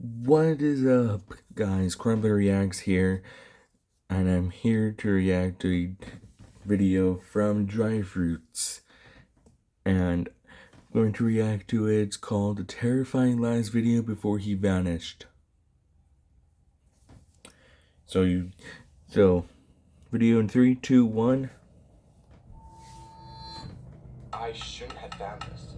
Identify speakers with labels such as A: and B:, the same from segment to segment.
A: What is up, guys? Crumbley Reacts here, and I'm here to react to a video from DryFruits, and I'm going to react to it. It's called "The Terrifying Last Video Before He Vanished." So, video in 3, 2, 1.
B: I shouldn't have found this.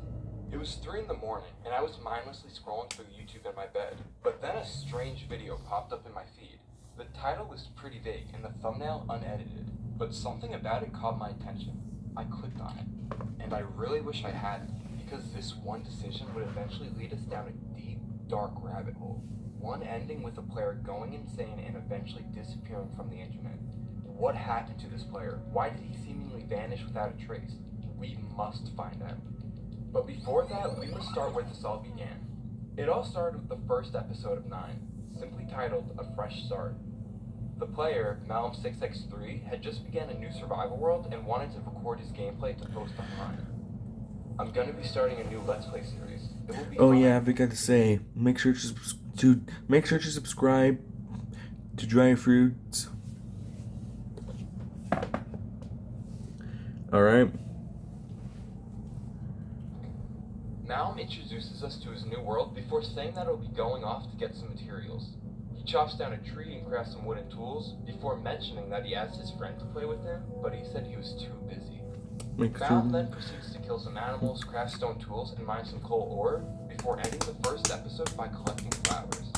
B: It was 3 in the morning, and I was mindlessly scrolling through YouTube in my bed. But then a strange video popped up in my feed. The title was pretty vague, and the thumbnail unedited. But something about it caught my attention. I clicked on it, and I really wish I hadn't, because this one decision would eventually lead us down a deep, dark rabbit hole. One ending with a player going insane and eventually disappearing from the internet. What happened to this player? Why did he seemingly vanish without a trace? We must find out. But before that, we must start where this all began. It all started with the first episode of 9, simply titled A Fresh Start. The player, Malum6x3, had just began a new survival world and wanted to record his gameplay to post online. I'm gonna be starting a new Let's Play series. It will be fun.
A: Yeah, I forgot to say, make sure to subscribe to DryFruits. Alright.
B: Malum introduces us to his new world before saying that he'll be going off to get some materials. He chops down a tree and crafts some wooden tools before mentioning that he asked his friend to play with him, but he said he was too busy. Malum then proceeds to kill some animals, craft stone tools, and mine some coal ore before ending the first episode by collecting flowers.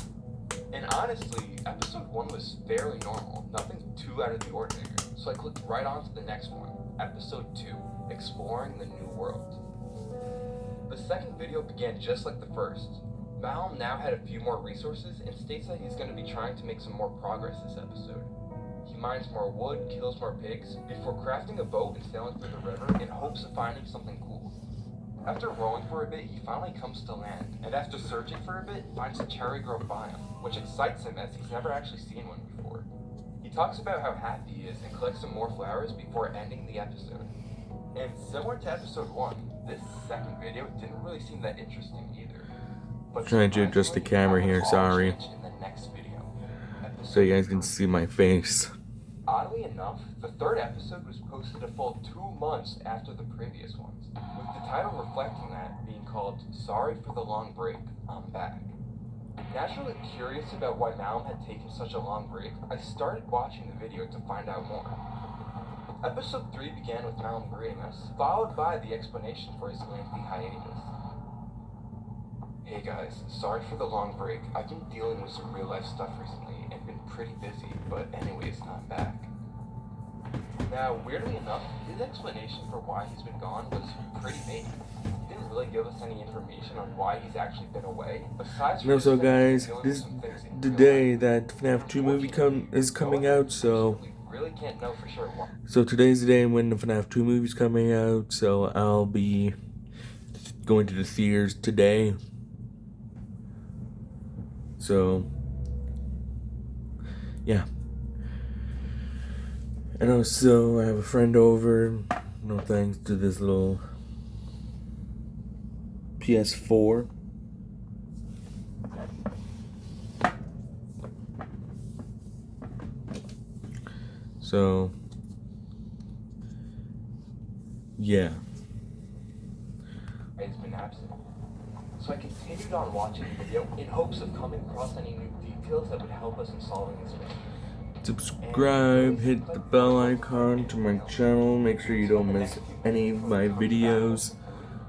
B: And honestly, episode 1 was fairly normal, nothing too out of the ordinary, so I clicked right on to the next one, episode 2, Exploring the New World. The second video began just like the first. Malum now had a few more resources and states that he's going to be trying to make some more progress this episode. He mines more wood, kills more pigs, before crafting a boat and sailing through the river in hopes of finding something cool. After rowing for a bit, he finally comes to land, and after searching for a bit, finds a cherry grove biome, which excites him as he's never actually seen one before. He talks about how happy he is and collects some more flowers before ending the episode. And similar to episode 1, this second video didn't really seem that interesting either. But
A: Trying to adjust the camera here, sorry.
B: In the next video,
A: So you guys can see my face.
B: Oddly enough, the third episode was posted a full 2 months after the previous ones, with the title reflecting that, being called Sorry for the Long Break, I'm Back. Naturally curious about why Malum had taken such a long break, I started watching the video to find out more. Episode 3 began with Malum greeting us, followed by the explanation for his lengthy hiatus. Hey guys, sorry for the long break. I've been dealing with some real life stuff recently and been pretty busy, but anyways, I'm back. Now, weirdly enough, his explanation for why he's been gone was pretty vague. He didn't really give us any information on why he's actually been away, besides from
A: So guys, this is the day that FNAF 2 movie is coming out, so
B: really can't know for sure why.
A: So today's the day when the FNAF 2 movie's coming out, so I'll be going to the theaters today. So, yeah. And also, I have a friend over, no thanks to this little PS4. So, yeah.
B: Has been absent. So I continued on watching the video in hopes of coming across any new details that would help us in solving this mystery.
A: Subscribe, hit the bell icon to my channel, make sure you don't miss any of my videos.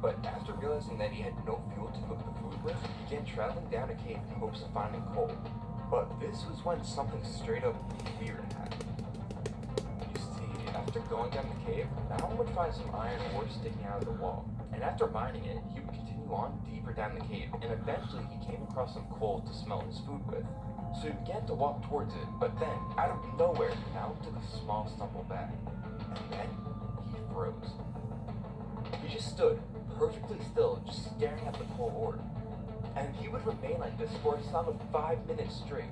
B: But after realizing that he had no fuel to cook the food with, he began traveling down a cave in hopes of finding coal. But this was when something straight up weird happened. You see, after going down the cave, Malum would find some iron ore sticking out of the wall. And after mining it, he would continue on deeper down the cave, and eventually he came across some coal to smelt his food with. So he began to walk towards it, but then, out of nowhere, Malum took a small stumble back. And then, he froze. He just stood, perfectly still, just staring at the coal ore. And he would remain like this for a solid 5 minutes straight.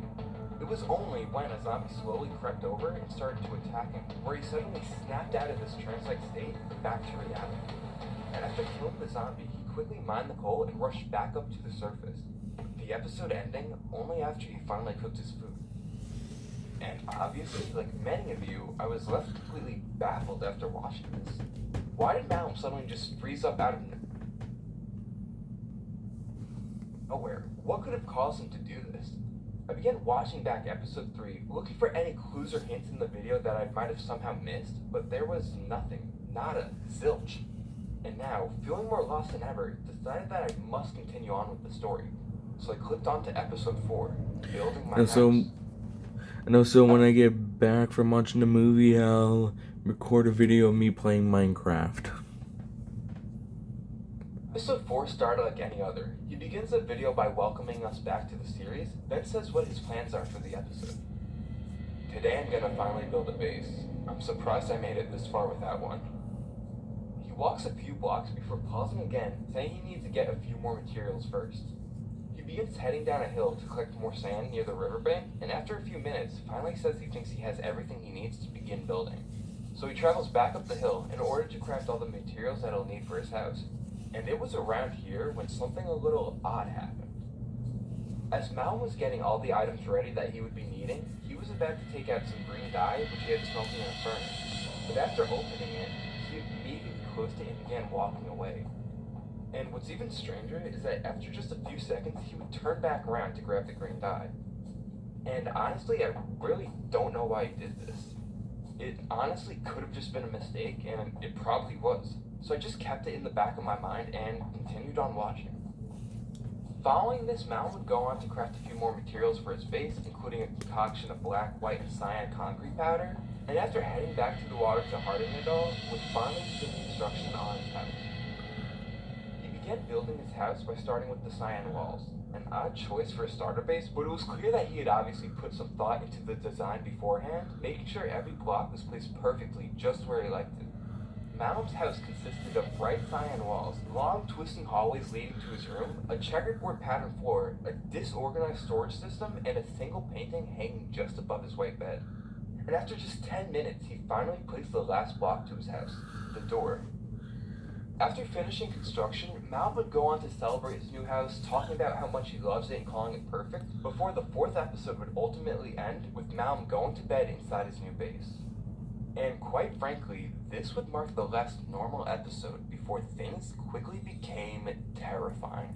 B: It was only when a zombie slowly crept over and started to attack him, where he suddenly snapped out of this trance-like state back to reality. And after killing the zombie, he quickly mined the coal and rushed back up to the surface. The the episode ending only after he finally cooked his food. And obviously, like many of you, I was left completely baffled after watching this. Why did Malcolm suddenly just freeze up out of nowhere? What could have caused him to do this? I began watching back episode 3, looking for any clues or hints in the video that I might have somehow missed, but there was nothing. Nada. Zilch. And now, feeling more lost than ever, decided that I must continue on with the story. So I clicked on to episode 4, Building My House.
A: And also, when I get back from watching the movie, I'll record a video of me playing Minecraft.
B: Episode 4 started like any other. He begins the video by welcoming us back to the series, then says what his plans are for the episode. Today I'm gonna finally build a base. I'm surprised I made it this far without one. He walks a few blocks before pausing again, saying he needs to get a few more materials first. He begins heading down a hill to collect more sand near the riverbank, and after a few minutes, finally says he thinks he has everything he needs to begin building. So he travels back up the hill in order to craft all the materials that he'll need for his house. And it was around here when something a little odd happened. As Mal was getting all the items ready that he would be needing, he was about to take out some green dye which he had smelted in a furnace. But after opening it, he immediately closed it and began walking away. And what's even stranger is that after just a few seconds, he would turn back around to grab the green dye. And honestly, I really don't know why he did this. It honestly could have just been a mistake, and it probably was. So I just kept it in the back of my mind and continued on watching. Following this, Mal would go on to craft a few more materials for his base, including a concoction of black, white, and cyan concrete powder, and after heading back to the water to harden it all, would finally begin construction on his house. He began building his house by starting with the cyan walls. An odd choice for a starter base, but it was clear that he had obviously put some thought into the design beforehand, making sure every block was placed perfectly just where he liked it. Malcolm's house consisted of bright cyan walls, long twisting hallways leading to his room, a checkerboard pattern floor, a disorganized storage system, and a single painting hanging just above his white bed. And after just 10 minutes, he finally placed the last block to his house, the door. After finishing construction, Mal would go on to celebrate his new house, talking about how much he loves it and calling it perfect, before the 4th episode would ultimately end with Mal going to bed inside his new base. And quite frankly, this would mark the last normal episode before things quickly became terrifying.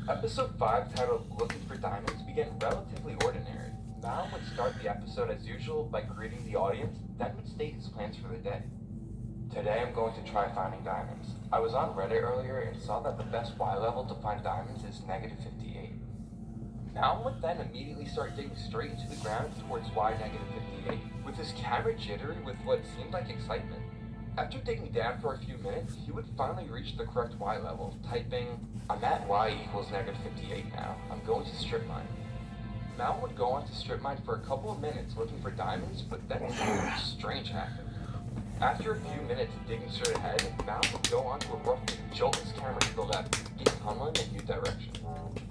B: Episode 5, titled Looking for Diamonds, began relatively ordinary. Mal would start the episode as usual by greeting the audience, then would state his plans for the day. Today I'm going to try finding diamonds. I was on Reddit earlier and saw that the best Y level to find diamonds is -58. Mal would then immediately start digging straight into the ground towards Y -58, with his camera jittery with what seemed like excitement. After digging down for a few minutes, he would finally reach the correct Y level, typing, "I'm at Y equals -58 now. I'm going to strip mine." Mal would go on to strip mine for a couple of minutes looking for diamonds, but then something strange happened. After a few minutes digging straight ahead, Mal would go on to abruptly jolt his camera to the left, begin tunneling in a new direction.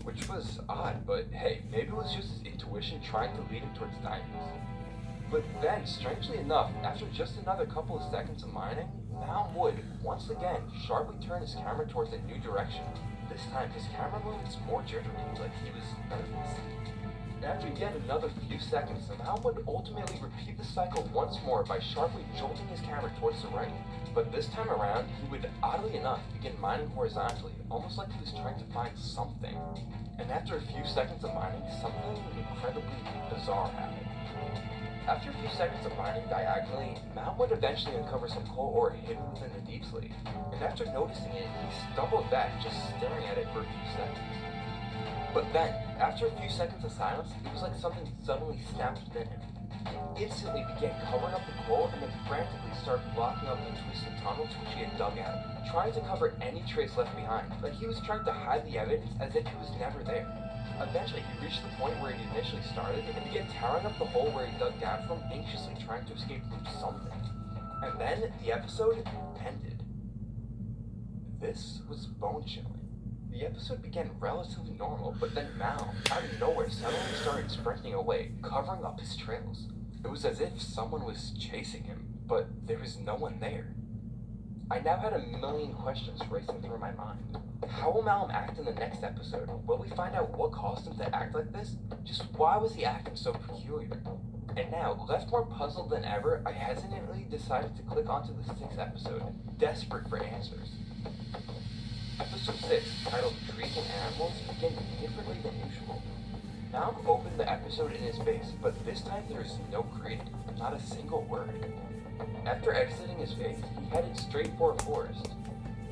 B: Which was odd, but hey, maybe it was just his intuition trying to lead him towards diamonds. But then, strangely enough, after just another couple of seconds of mining, Mal would, once again, sharply turn his camera towards a new direction. This time, his camera movements more jittery, like he was nervous. After yet another few seconds, Mal would ultimately repeat the cycle once more by sharply jolting his camera towards the right. But this time around, he would, oddly enough, begin mining horizontally, almost like he was trying to find something. And after a few seconds of mining, something incredibly bizarre happened. After a few seconds of mining diagonally, Mal would eventually uncover some coal ore hidden within the deep slate. And after noticing it, he stumbled back, just staring at it for a few seconds. But then, after a few seconds of silence, it was like something suddenly snapped within him. He instantly began covering up the coal and then frantically started blocking up the twisted tunnels which he had dug out, trying to cover any trace left behind, like he was trying to hide the evidence as if he was never there. Eventually, he reached the point where he initially started and began towering up the hole where he dug down from, anxiously trying to escape from something. And then the episode ended. This was bone-chilling. The episode began relatively normal, but then Mal, out of nowhere, suddenly started sprinting away, covering up his trails. It was as if someone was chasing him, but there was no one there. I now had a million questions racing through my mind. How will Malum act in the next episode? Will we find out what caused him to act like this? Just why was he acting so peculiar? And now, left more puzzled than ever, I hesitantly decided to click onto the 6th episode, desperate for answers. Episode 6, titled Trees and Animals, began differently than usual. Malum opened the episode in his base, but this time there is no greeting, not a single word. After exiting his base, he headed straight for a forest.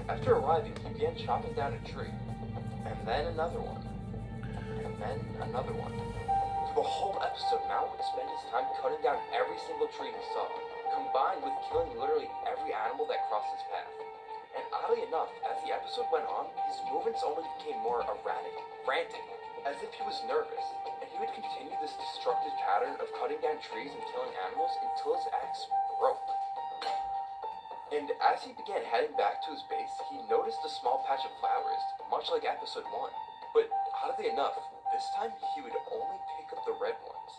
B: After arriving, he began chopping down a tree, and then another one, and then another one. For the whole episode, Malum would spend his time cutting down every single tree he saw, combined with killing literally every animal that crossed his path. And oddly enough, as the episode went on, his movements only became more erratic, frantic, as if he was nervous, and he would continue this destructive pattern of cutting down trees and killing animals until his axe broke. And as he began heading back to his base, he noticed a small patch of flowers, much like episode 1. But oddly enough, this time he would only pick up the red ones.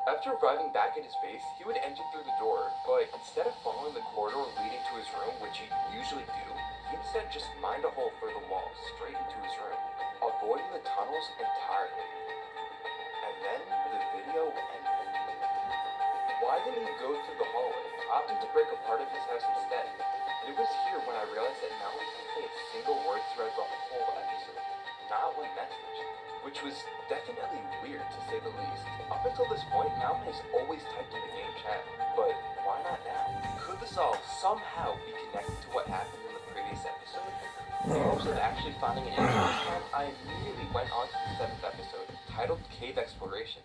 B: After arriving back at his base, he would enter through the door, but instead of following the corridor leading to his room, which he usually do, he instead just mined a hole through the wall straight into his room, avoiding the tunnels entirely. And then the video ended. Why didn't he go through the hallway, opting to break a part of his house instead? It was here when I realized that Malum didn't say a single word throughout the whole episode, not one message, which was definitely weird to say the least. Up until this point, Malum has always typed in the game chat, but why not now? Could this all somehow be connected to what happened in the previous episode? In hopes of actually finding an answer this time, I immediately went on to the 7th episode, titled Cave Exploration.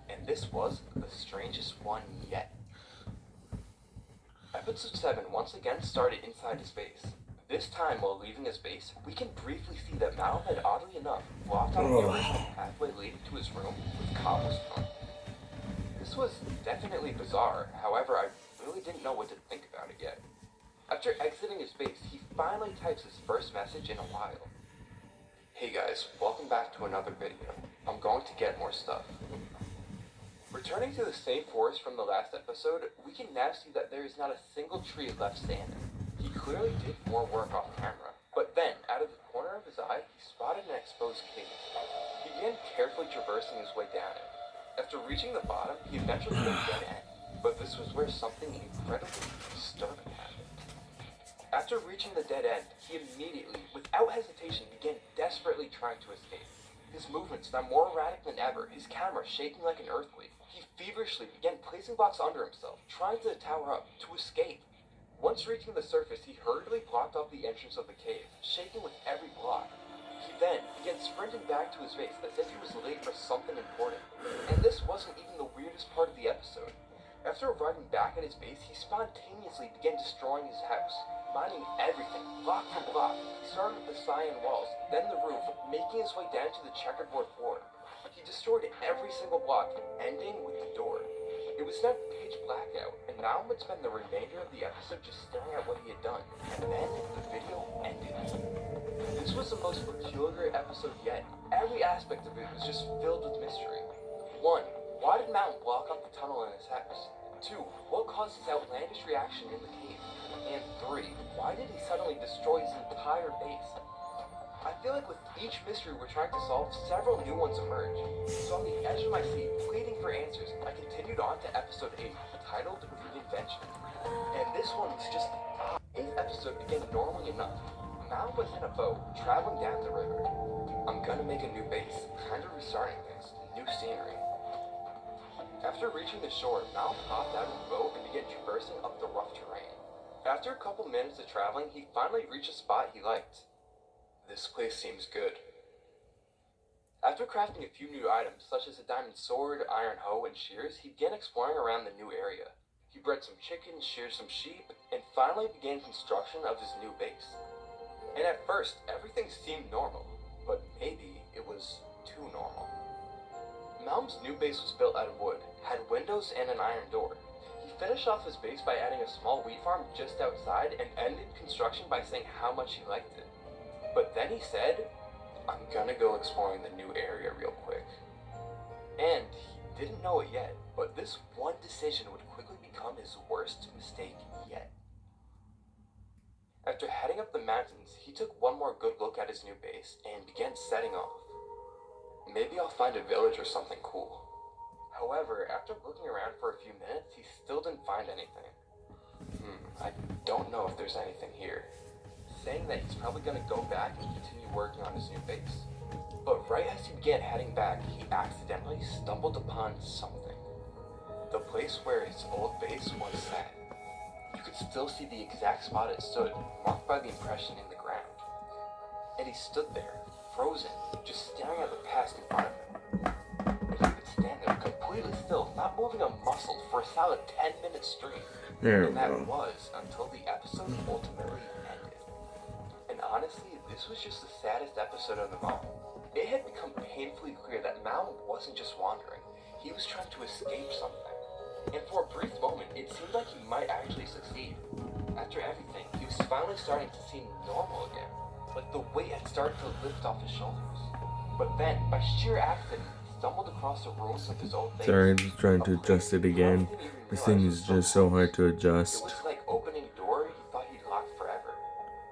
B: And this was the strangest one yet. Episode 7 once again started inside his base. This time, while leaving his base, we can briefly see that Malum had oddly enough blocked off the original pathway leading to his room with cobblestone. This was definitely bizarre, however, I really didn't know what to think about it yet. After exiting his base, he finally types his first message in a while. Hey guys, welcome back to another video. I'm going to get more stuff. Returning to the same forest from the last episode, we can now see that there is not a single tree left standing. He clearly did more work off camera, but then, out of the corner of his eye, he spotted an exposed cave. He began carefully traversing his way down it. After reaching the bottom, he eventually hit a dead end, but this was where something incredibly disturbing happened. After reaching the dead end, he immediately, without hesitation, began desperately trying to escape. His movements now more erratic than ever, his camera shaking like an earthquake. He feverishly began placing blocks under himself, trying to tower up, to escape. Once reaching the surface, he hurriedly blocked off the entrance of the cave, shaking with every block. He then began sprinting back to his base as if he was late for something important. And this wasn't even the weirdest part of the episode. After arriving back at his base, he spontaneously began destroying his house, mining everything, block for block. He started with the cyan walls, then the roof, making his way down to the checkerboard floor. He destroyed every single block, ending with the door. It was now pitch black out, and Malum would spend the remainder of the episode just staring at what he had done. And then the video ended. This was the most peculiar episode yet. Every aspect of it was just filled with mystery. 1. Why did Malum block up the tunnel in his house? 2. What caused his outlandish reaction in the cave? And 3. Why did he suddenly destroy his entire base? I feel like with each mystery we're trying to solve, several new ones emerge. So on the edge of my seat, pleading for answers, I continued on to episode 8, titled Reinvention. And this one was just the 8th episode began normally enough. Malum was in a boat, traveling down the river. I'm gonna make a new base, kind of restarting things, new scenery. After reaching the shore, Malum hopped out of the boat and began traversing up the rough terrain. After a couple minutes of traveling, he finally reached a spot he liked. This place seems good. After crafting a few new items, such as a diamond sword, iron hoe, and shears, he began exploring around the new area. He bred some chickens, sheared some sheep, and finally began construction of his new base. And at first, everything seemed normal, but maybe it was too normal. Malum's new base was built out of wood, had windows and an iron door. He finished off his base by adding a small wheat farm just outside and ended construction by saying how much he liked it. But then he said, I'm gonna go exploring the new area real quick. And he didn't know it yet, but this one decision would quickly become his worst mistake yet. After heading up the mountains, he took one more good look at his new base and began setting off. Maybe I'll find a village or something cool. However, after looking around for a few minutes, he still didn't find anything. I don't know if there's anything here. Saying that he's probably gonna go back and continue working on his new base. But right as he began heading back, he accidentally stumbled upon something. The place where his old base was set. You could still see the exact spot it stood, marked by the impression in the ground. And he stood there, frozen, just staring at the past in front of him. And he would stand there completely still, not moving a muscle for a solid 10 minutes straight. And that was until the episode ultimately ended. And honestly, this was just the saddest episode of them all. It had become painfully clear that Mal wasn't just wandering, he was trying to escape something. And for a brief moment, it seemed like he might actually succeed. After everything, he was finally starting to seem normal again, like the weight had started to lift off his shoulders. But then, by sheer accident, he stumbled across the ruins of his old base.
A: Sorry, I'm just trying to adjust it again. This thing is just so hard to adjust.
B: It was like opening a door he thought he'd locked forever.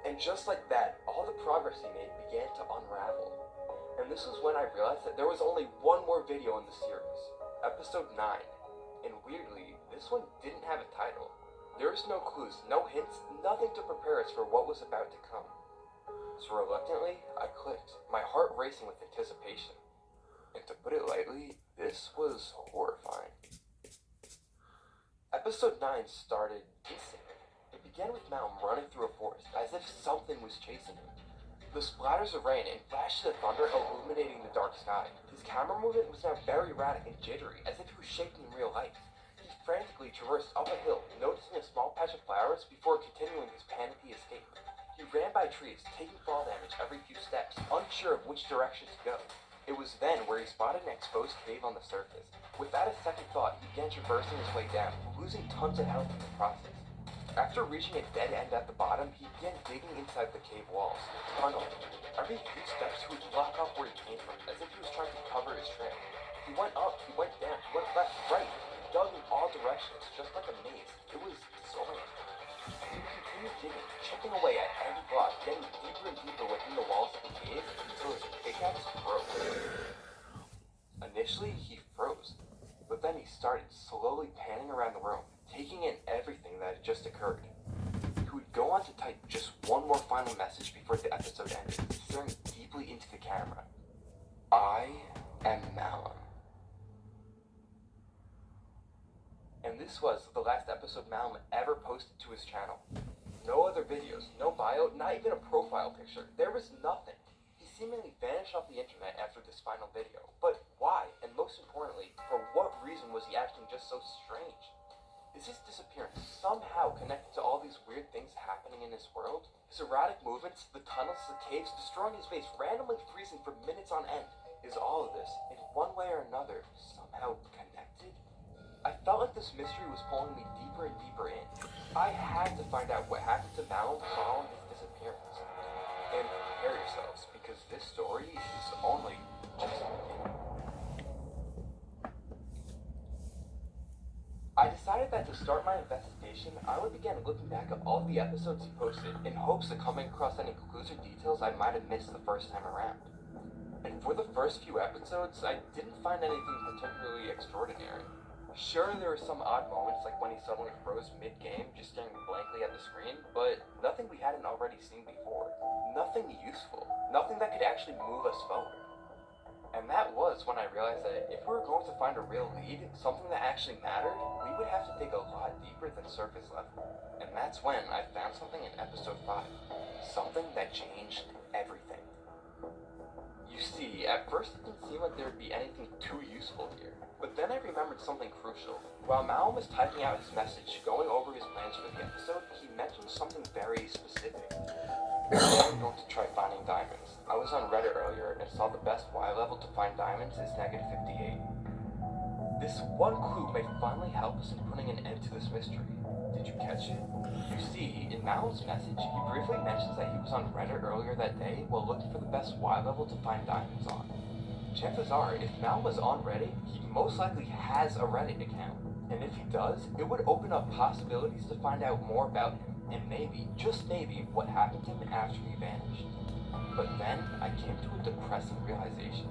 B: And just like that, all the progress he made began to unravel. And this was when I realized that there was only one more video in the series, episode 9. And weirdly, this one didn't have a title. There was no clues, no hints, nothing to prepare us for what was about to come. So reluctantly, I clicked, my heart racing with anticipation. And to put it lightly, this was horrifying. Episode 9 started decent. It began with Malm running through a forest, as if something was chasing him. The splatters of rain and flashes of thunder illuminating the dark sky. His camera movement was now very erratic and jittery, as if he was shaking in real life. He frantically traversed up a hill, noticing a small patch of flowers before continuing his panicky escape. He ran by trees, taking fall damage every few steps, unsure of which direction to go. It was then where he spotted an exposed cave on the surface. Without a second thought, he began traversing his way down, losing tons of health in the process. After reaching a dead end at the bottom, he began digging inside the cave walls, tunneling. Every few steps he would block off where he came from, as if he was trying to cover his trail. He went up, he went down, he went left, right. He dug in all directions, just like a maze. It was disorienting. He continued digging, chipping away at every block, getting deeper and deeper within the walls of the cave until his pickaxe broke. Initially, he froze, but then he started slowly panning around the room, taking in everything that had just occurred. He would go on to type just one more final message before the episode ended, staring deeply into the camera. I am Malum. And this was the last episode Malum ever posted to his channel. No other videos, no bio, not even a profile picture. There was nothing. He seemingly vanished off the internet after this final video. But why? And most importantly, for what reason was he acting just so strange? Is his disappearance somehow connected to all these weird things happening in his world? His erratic movements, the tunnels, the caves, destroying his base, randomly freezing for minutes on end. Is all of this, in one way or another, somehow connected? I felt like this mystery was pulling me deeper and deeper in. I had to find out what happened to Malum following his disappearance. And prepare yourselves, because this story is only just beginning. I decided that to start my investigation, I would begin looking back at all the episodes he posted in hopes of coming across any clues or details I might have missed the first time around. And for the first few episodes, I didn't find anything particularly extraordinary. Sure, there were some odd moments like when he suddenly froze mid-game, just staring blankly at the screen, but nothing we hadn't already seen before. Nothing useful. Nothing that could actually move us forward. And that was when I realized that if we were going to find a real lead, something that actually mattered, we would have to dig a lot deeper than surface level. And that's when I found something in episode 5. Something that changed everything. You see, at first it didn't seem like there would be anything too useful here. But then I remembered something crucial. While Malum was typing out his message, going over his plans for the episode, he mentioned something very specific. I'm going to try finding diamonds. I was on Reddit earlier and saw the best Y level to find diamonds is -58. This one clue may finally help us in putting an end to this mystery. Did you catch it? You see, in Malum's message, he briefly mentions that he was on Reddit earlier that day while looking for the best Y level to find diamonds on. Chances are, if Malum was on Reddit, he most likely has a Reddit account. And if he does, it would open up possibilities to find out more about him. and maybe, just maybe, what happened to him after he vanished. But then I came to a depressing realization.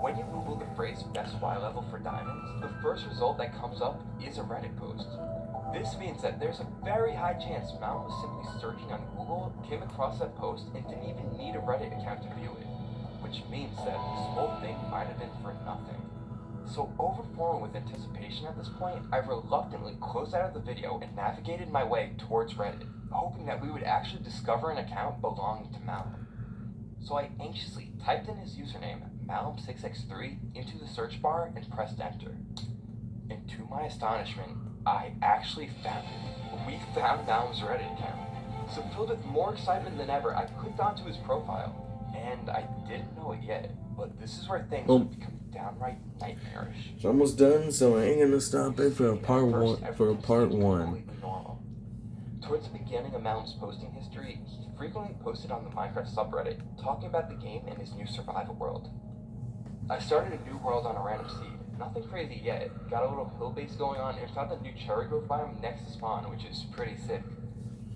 B: When you Google the phrase best Y level for diamonds, the first result that comes up is a Reddit post. This means that there's a very high chance Mal was simply searching on Google, came across that post, and didn't even need a Reddit account to view it. Which means that this whole thing might have been for nothing. So overflowing with anticipation at this point, I reluctantly closed out of the video and navigated my way towards Reddit, hoping that we would actually discover an account belonging to Malum. So I anxiously typed in his username, Malum6x3, into the search bar and pressed enter. And to my astonishment, I actually found it. We found Malum's Reddit account. So filled with more excitement than ever, I clicked onto his profile. And I didn't know it yet, but this is where things would become downright nightmarish.
A: It's almost done, so I ain't gonna stop it for a part one.
B: Normal. Towards the beginning of Malum's posting history, he frequently posted on the Minecraft subreddit, talking about the game and his new survival world. I started a new world on a random seed. Nothing crazy yet. Got a little hill base going on and found a new cherry grove biome next to spawn, which is pretty sick.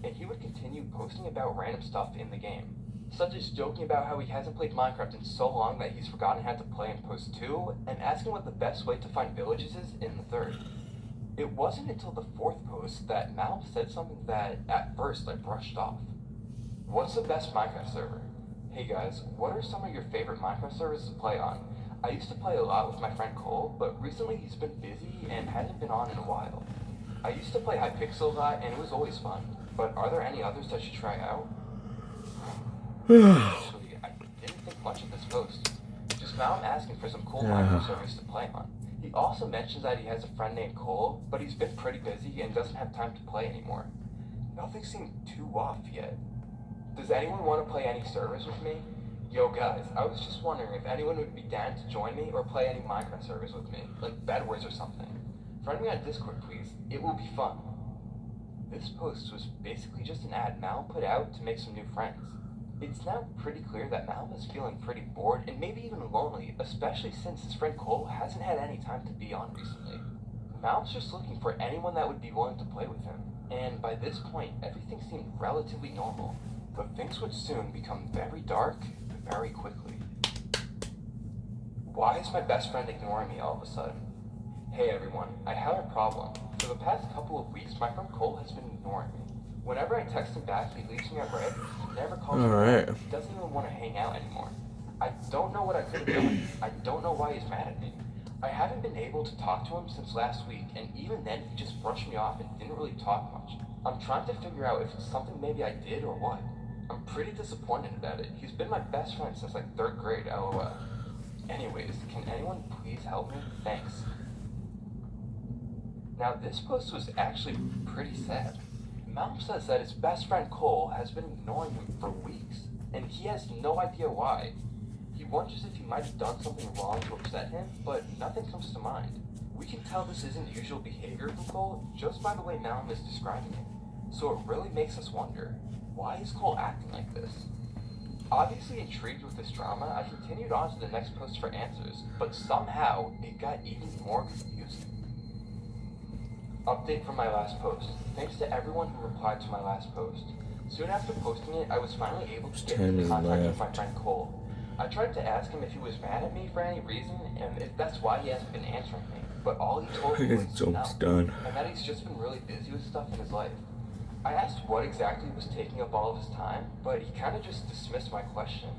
B: And he would continue posting about random stuff in the game, such as joking about how he hasn't played Minecraft in so long that he's forgotten how to play in post 2, and asking what the best way to find villages is in the 3rd. It wasn't until the 4th post that Mal said something that, at first, I brushed off. What's the best Minecraft server? Hey guys, what are some of your favorite Minecraft servers to play on? I used to play a lot with my friend Cole, but recently he's been busy and hasn't been on in a while. I used to play Hypixel a lot, and it was always fun, but are there any others I should try out? Actually, I didn't think much of this post. Just Malum asking for some cool Minecraft servers to play on. He also mentions that he has a friend named Cole, but he's been pretty busy and doesn't have time to play anymore. Nothing seemed too off yet. Does anyone want to play any servers with me? Yo guys, I was just wondering if anyone would be down to join me or play any Minecraft servers with me, like Bedwars or something. Friend me on Discord please, it will be fun. This post was basically just an ad Malum put out to make some new friends. It's now pretty clear that Malum is feeling pretty bored and maybe even lonely, especially since his friend Cole hasn't had any time to be on recently. Malum's just looking for anyone that would be willing to play with him, and by this point everything seemed relatively normal, but things would soon become very dark very quickly. Why is my best friend ignoring me all of a sudden? Hey everyone, I have a problem. For the past couple of weeks my friend Cole has been ignoring me. Whenever I text him back, he leaves me on red. He never calls me back. He doesn't even want to hang out anymore. I don't know what I could have done. I don't know why he's mad at me. I haven't been able to talk to him since last week, and even then he just brushed me off and didn't really talk much. I'm trying to figure out if it's something maybe I did or what. I'm pretty disappointed about it. He's been my best friend since like 3rd grade, lol. Anyways, can anyone please help me? Thanks. Now this post was actually pretty sad. Malum says that his best friend Cole has been ignoring him for weeks, and he has no idea why. He wonders if he might have done something wrong to upset him, but nothing comes to mind. We can tell this isn't usual behavior from Cole just by the way Malum is describing it. So it really makes us wonder, why is Cole acting like this? Obviously intrigued with this drama, I continued on to the next post for answers, but somehow it got even more confusing. Update from my last post. Thanks to everyone who replied to my last post. Soon after posting it, I was finally able to get into contact with my friend Cole. I tried to ask him if he was mad at me for any reason, and if that's why he hasn't been answering me. But all he told me was no, and that he's just been really busy with stuff in his life. I asked what exactly was taking up all of his time, but he kind of just dismissed my question.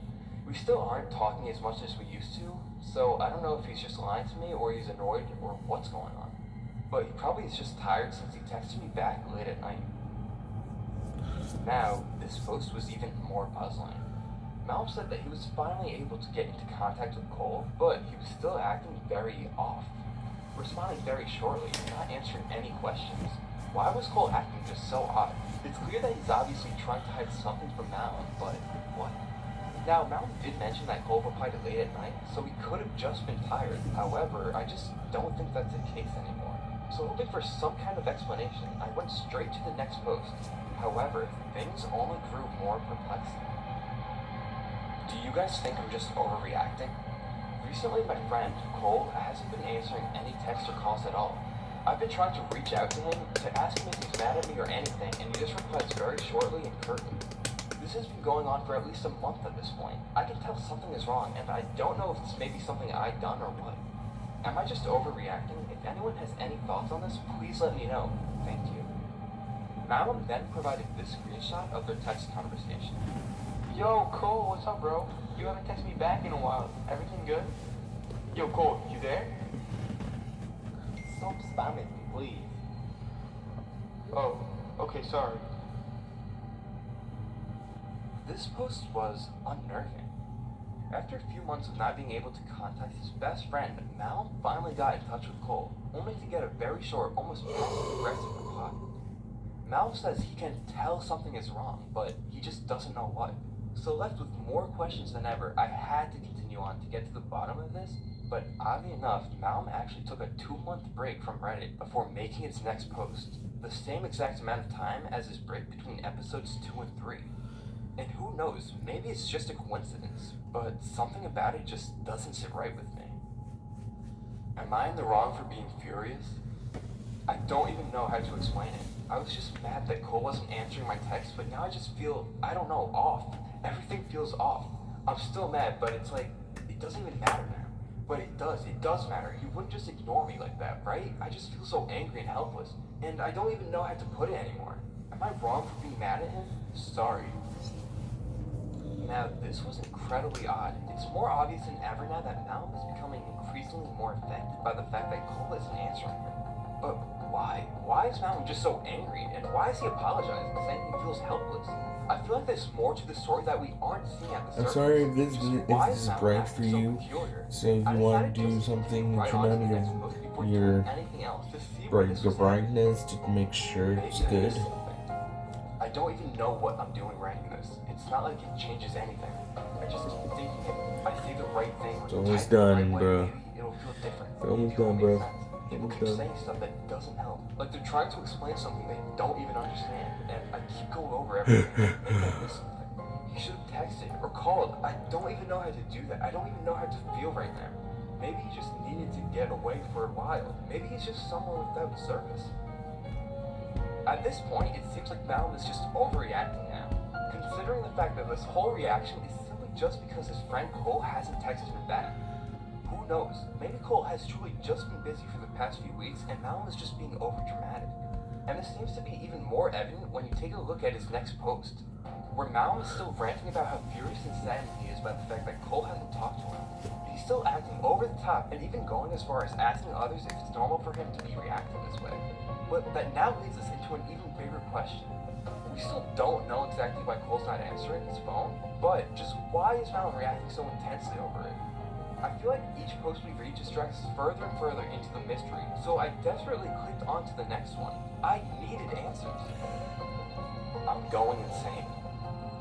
B: We still aren't talking as much as we used to, so I don't know if he's just lying to me or he's annoyed or what's going on. But he probably is just tired since he texted me back late at night. Now, this post was even more puzzling. Malum said that he was finally able to get into contact with Cole, but he was still acting very off. Responding very shortly, not answering any questions. Why was Cole acting just so odd? It's clear that he's obviously trying to hide something from Malum, but what? Now, Malum did mention that Cole replied late at night, so he could have just been tired. However, I just don't think that's the case anymore. So hoping for some kind of explanation, I went straight to the next post. However, things only grew more perplexing. Do you guys think I'm just overreacting? Recently, my friend, Cole, hasn't been answering any texts or calls at all. I've been trying to reach out to him to ask him if he's mad at me or anything, and he just replies very shortly and curtly. This has been going on for at least a month at this point. I can tell something is wrong, and I don't know if this may be something I've done or what. Am I just overreacting? If anyone has any thoughts on this, please let me know. Thank you. Malum then provided this screenshot of their text conversation. Yo, Cole, what's up, bro? You haven't texted me back in a while. Everything good? Yo, Cole, you there? Stop spamming, please. Oh, okay, sorry. This post was unnerving. After a few months of not being able to contact his best friend, Mal finally got in touch with Cole, only to get a very short, almost passive-aggressive reply. Mal says he can tell something is wrong, but he just doesn't know what. So left with more questions than ever, I had to continue on to get to the bottom of this, but oddly enough, Malum actually took a 2-month break from Reddit before making its next post, the same exact amount of time as his break between episodes 2 and 3. And who knows, maybe it's just a coincidence, but something about it just doesn't sit right with me. Am I in the wrong for being furious? I don't even know how to explain it. I was just mad that Cole wasn't answering my text, but now I just feel, I don't know, off. Everything feels off. I'm still mad, but it's like, it doesn't even matter now. But it does matter. He wouldn't just ignore me like that, right? I just feel so angry and helpless, and I don't even know how to put it anymore. Am I wrong for being mad at him? Sorry. Now, this was incredibly odd. It's more obvious than ever now that Malum is becoming increasingly more affected by the fact that Cole isn't answering him. But why? Why is Malum just so angry? And why is he apologizing, saying he feels helpless? I feel like there's more to the story that we aren't seeing at the surface.
A: I'm sorry if this is bright for you. So if you want to do something, turn on your brightness to make sure it's good.
B: I don't even know what I'm doing writing this. It's not like it changes anything. I just keep thinking if I say the right thing or
A: It's almost
B: type it the
A: done,
B: right way,
A: bro.
B: maybe it'll feel different.
A: It's almost
B: Maybe it'll
A: done,
B: make
A: bro.
B: sense. People
A: Almost
B: keep
A: done.
B: saying stuff that doesn't help. Like they're trying to explain something they don't even understand. And I keep going over everything. Maybe I missed something. He should have texted or called. I don't even know how to do that. I don't even know how to feel right now. Maybe he just needed to get away for a while. Maybe he's just someone without a service. At this point, it seems like Malum is just overreacting now. Considering the fact that this whole reaction is simply just because his friend Cole hasn't texted him back. Who knows? Maybe Cole has truly just been busy for the past few weeks and Malum is just being overdramatic. And this seems to be even more evident when you take a look at his next post, where Malum is still ranting about how furious and saddened he is by the fact that Cole hasn't talked to him. He's still acting over the top and even going as far as asking others if it's normal for him to be reacting this way. But that now leads us into an even bigger question. We still don't know exactly why Cole's not answering his phone, but just why is Malum reacting so intensely over it? I feel like each post we read just drags us further and further into the mystery, so I desperately clicked on to the next one. I needed answers. I'm going insane.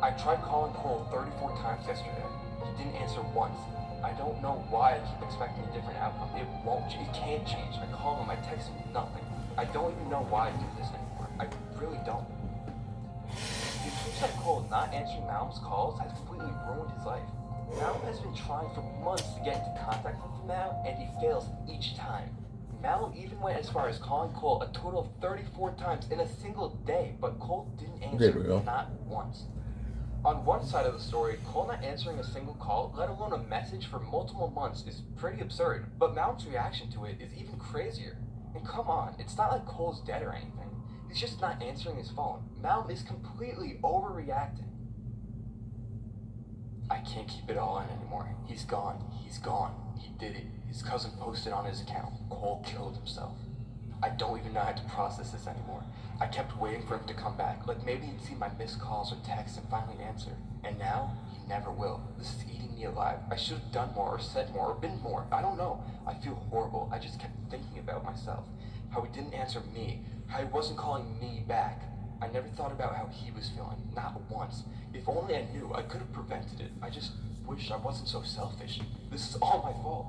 B: I tried calling Cole 34 times yesterday. He didn't answer once. I don't know why I keep expecting a different outcome. It can't change. I call him, I text him, nothing. I don't even know why I do this anymore. I really don't. It seems like Cole not answering Malum's calls has completely ruined his life. Malum has been trying for months to get into contact with him now, and he fails each time. Malum even went as far as calling Cole a total of 34 times in a single day, but Cole didn't answer not once. On one side of the story, Cole not answering a single call, let alone a message for multiple months, is pretty absurd, but Malum's reaction to it is even crazier. And come on, it's not like Cole's dead or anything. He's just not answering his phone. Malum is completely overreacting. I can't keep it all in anymore. He's gone. He's gone. He did it. His cousin posted on his account. Cole killed himself. I don't even know how to process this anymore. I kept waiting for him to come back, like maybe he'd see my missed calls or texts and finally answer. And now, he never will. This is eating me alive. I should have done more or said more or been more. I don't know. I feel horrible. I just kept thinking about myself. How he didn't answer me. How he wasn't calling me back. I never thought about how he was feeling. Not once. If only I knew, I could have prevented it. I just wish I wasn't so selfish. This is all my fault.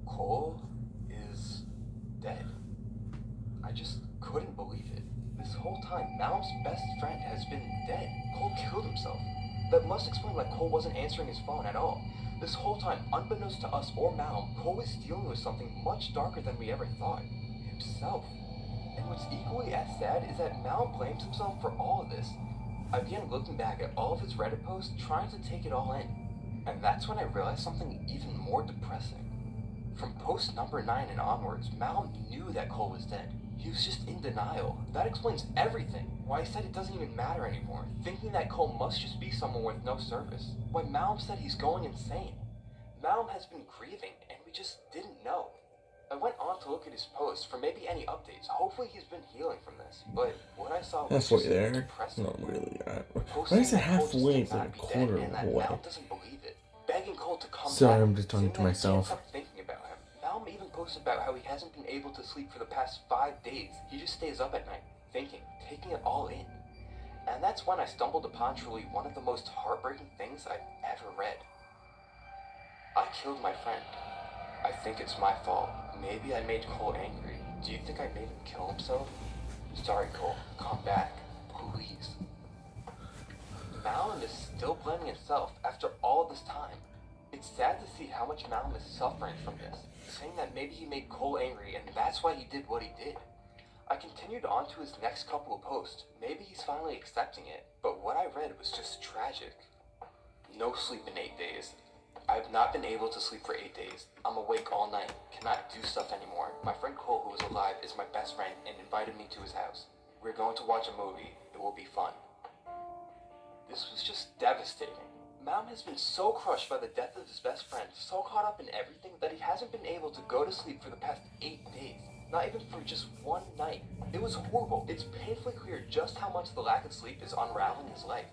B: Cole is dead. I just couldn't believe it. This whole time, Malum's best friend has been dead. Cole killed himself. That must explain why Cole wasn't answering his phone at all. This whole time, unbeknownst to us or Malm, Cole was dealing with something much darker than we ever thought. Himself. And what's equally as sad is that Malm blames himself for all of this. I began looking back at all of his Reddit posts, trying to take it all in. And that's when I realized something even more depressing. From post number 9 and onwards, Malm knew that Cole was dead. He was just in denial. That explains everything. Why he said it doesn't even matter anymore, thinking that Cole must just be someone with no service. Why Malm said he's going insane. Malm has been grieving, and we just didn't know. I went on to look at his posts for maybe any updates. Hopefully he's been healing from this. But what I saw was
A: halfway
B: just
A: there.
B: depressing.
A: Not really.
B: Posting
A: Why is it
B: that Cole just
A: halfway? It's
B: cannot
A: like a
B: be
A: quarter
B: dead,
A: of
B: and
A: the
B: that
A: way.
B: Malm doesn't believe it. Begging Cole to come
A: Sorry,
B: back.
A: I'm just talking
B: saying
A: to
B: that he can't
A: myself.
B: stop thinking about him. Malm even posted about how he hasn't been able to sleep for the past 5 days. He just stays up at night, thinking, taking it all in. And that's when I stumbled upon truly one of the most heartbreaking things I've ever read. I killed my friend. I think it's my fault. Maybe I made Cole angry. Do you think I made him kill himself? Sorry, Cole. Come back. Please. Malm is still blaming himself after all this time. It's sad to see how much Malm is suffering from this, saying that maybe he made Cole angry and that's why he did what he did. I continued on to his next couple of posts. Maybe he's finally accepting it, but what I read was just tragic. No sleep in 8 days. I've not been able to sleep for 8 days. I'm awake all night, cannot do stuff anymore. My friend Cole, who is alive, is my best friend and invited me to his house. We're going to watch a movie. It will be fun. This was just devastating. Malm has been so crushed by the death of his best friend, so caught up in everything, that he hasn't been able to go to sleep for the past 8 days. Not even for just one night. It was horrible. It's painfully clear just how much the lack of sleep is unraveling his life.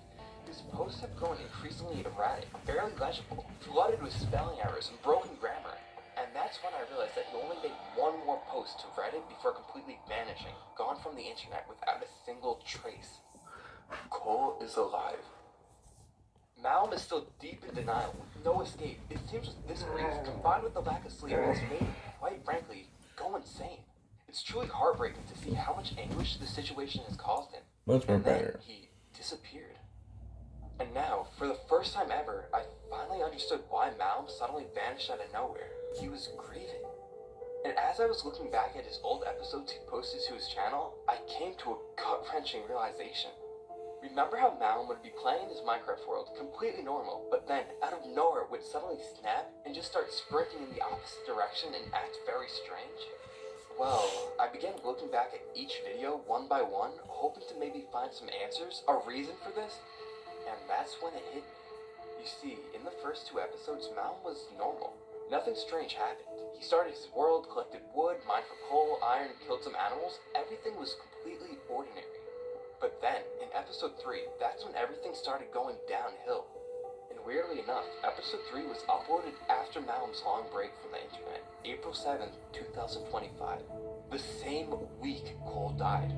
B: His posts have grown increasingly erratic, barely legible, flooded with spelling errors and broken grammar. And that's when I realized that he only made one more post to Reddit before completely vanishing, gone from the internet without a single trace. Cole is alive. Malm is still deep in denial, with no escape. It seems this grief, combined with the lack of sleep, has made him, quite frankly, go insane. It's truly heartbreaking to see how much anguish the situation has caused him.
A: Much more
B: And then
A: better.
B: he disappeared. And now, for the first time ever, I finally understood why Malm suddenly vanished out of nowhere. He was grieving. And as I was looking back at his old episodes he posted to his channel, I came to a gut-wrenching realization. Remember how Malm would be playing in his Minecraft world, completely normal, but then, out of nowhere, would suddenly snap and just start sprinting in the opposite direction and act very strange? Well, I began looking back at each video one by one, hoping to maybe find some answers, a reason for this, and that's when it hit me. You see, in the first 2 episodes, Malm was normal. Nothing strange happened. He started his world, collected wood, mined for coal, iron, killed some animals. Everything was completely ordinary. But then, in episode 3, that's when everything started going downhill. And weirdly enough, episode 3 was uploaded after Malm's long break from the internet, April 7th, 2025. The same week Cole died.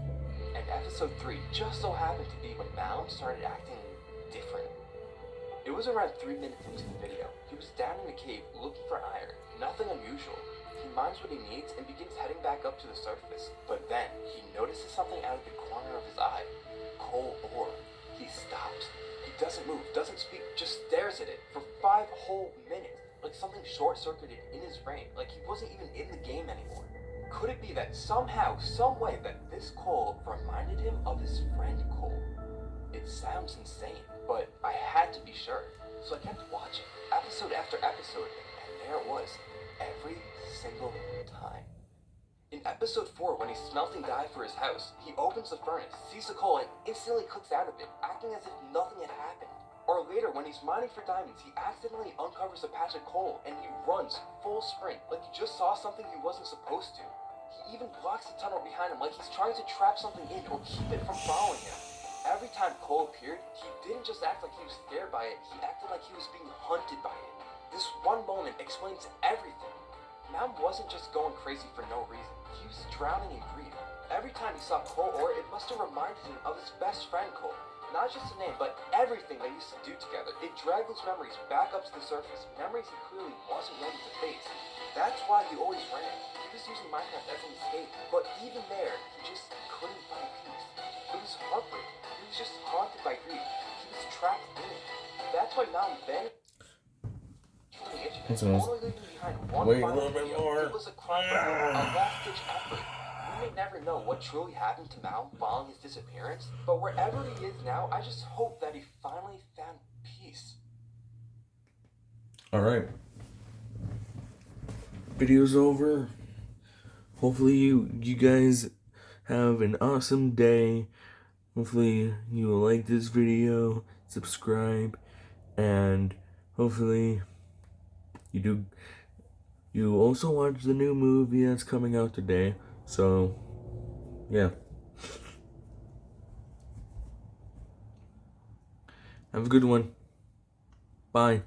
B: And episode 3 just so happened to be when Malm started acting different. It was around 3 minutes into the video. He was down in a cave looking for iron. Nothing unusual. He mines what he needs and begins heading back up to the surface. But then, he notices something out of the corner of his eye. Coal ore. He stops. He doesn't move, doesn't speak, just stares at it for 5 whole minutes. Like something short-circuited in his brain. Like he wasn't even in the game anymore. Could it be that somehow, some way, that this coal reminded him of his friend Cole? It sounds insane, but I had to be sure. So I kept watching, episode after episode, and there it was, every single time. In episode 4, when he's smelting dye for his house, he opens the furnace, sees the coal, and instantly clicks out of it, acting as if nothing had happened. Or later, when he's mining for diamonds, he accidentally uncovers a patch of coal, and he runs full sprint, like he just saw something he wasn't supposed to. He even blocks the tunnel behind him, like he's trying to trap something in or keep it from following him. Every time Cole appeared, he didn't just act like he was scared by it, he acted like he was being hunted by it. This one moment explains everything. Malm wasn't just going crazy for no reason. He was drowning in grief. Every time he saw Cole Orr, it must have reminded him of his best friend Cole. Not just the name, but everything they used to do together. It dragged those memories back up to the surface, memories he clearly wasn't ready to face. That's why he always ran. He was using Minecraft as an escape, but even there, he just couldn't find peace. It was heartbreaking. He was just haunted by grief. He was trapped in it. That's why Malm then
A: What's
B: and
A: else?
B: only leaving behind one
A: Wait a
B: final
A: little bit
B: video.
A: more.
B: It was a crime, a last-ditch effort. We may never know what truly happened to Mal following his disappearance, but wherever he is now, I just hope that he finally found peace.
A: Alright. Video's over. Hopefully you guys have an awesome day. Hopefully you will like this video, subscribe, and hopefully you also watch the new movie that's coming out today. So yeah. Have a good one. Bye.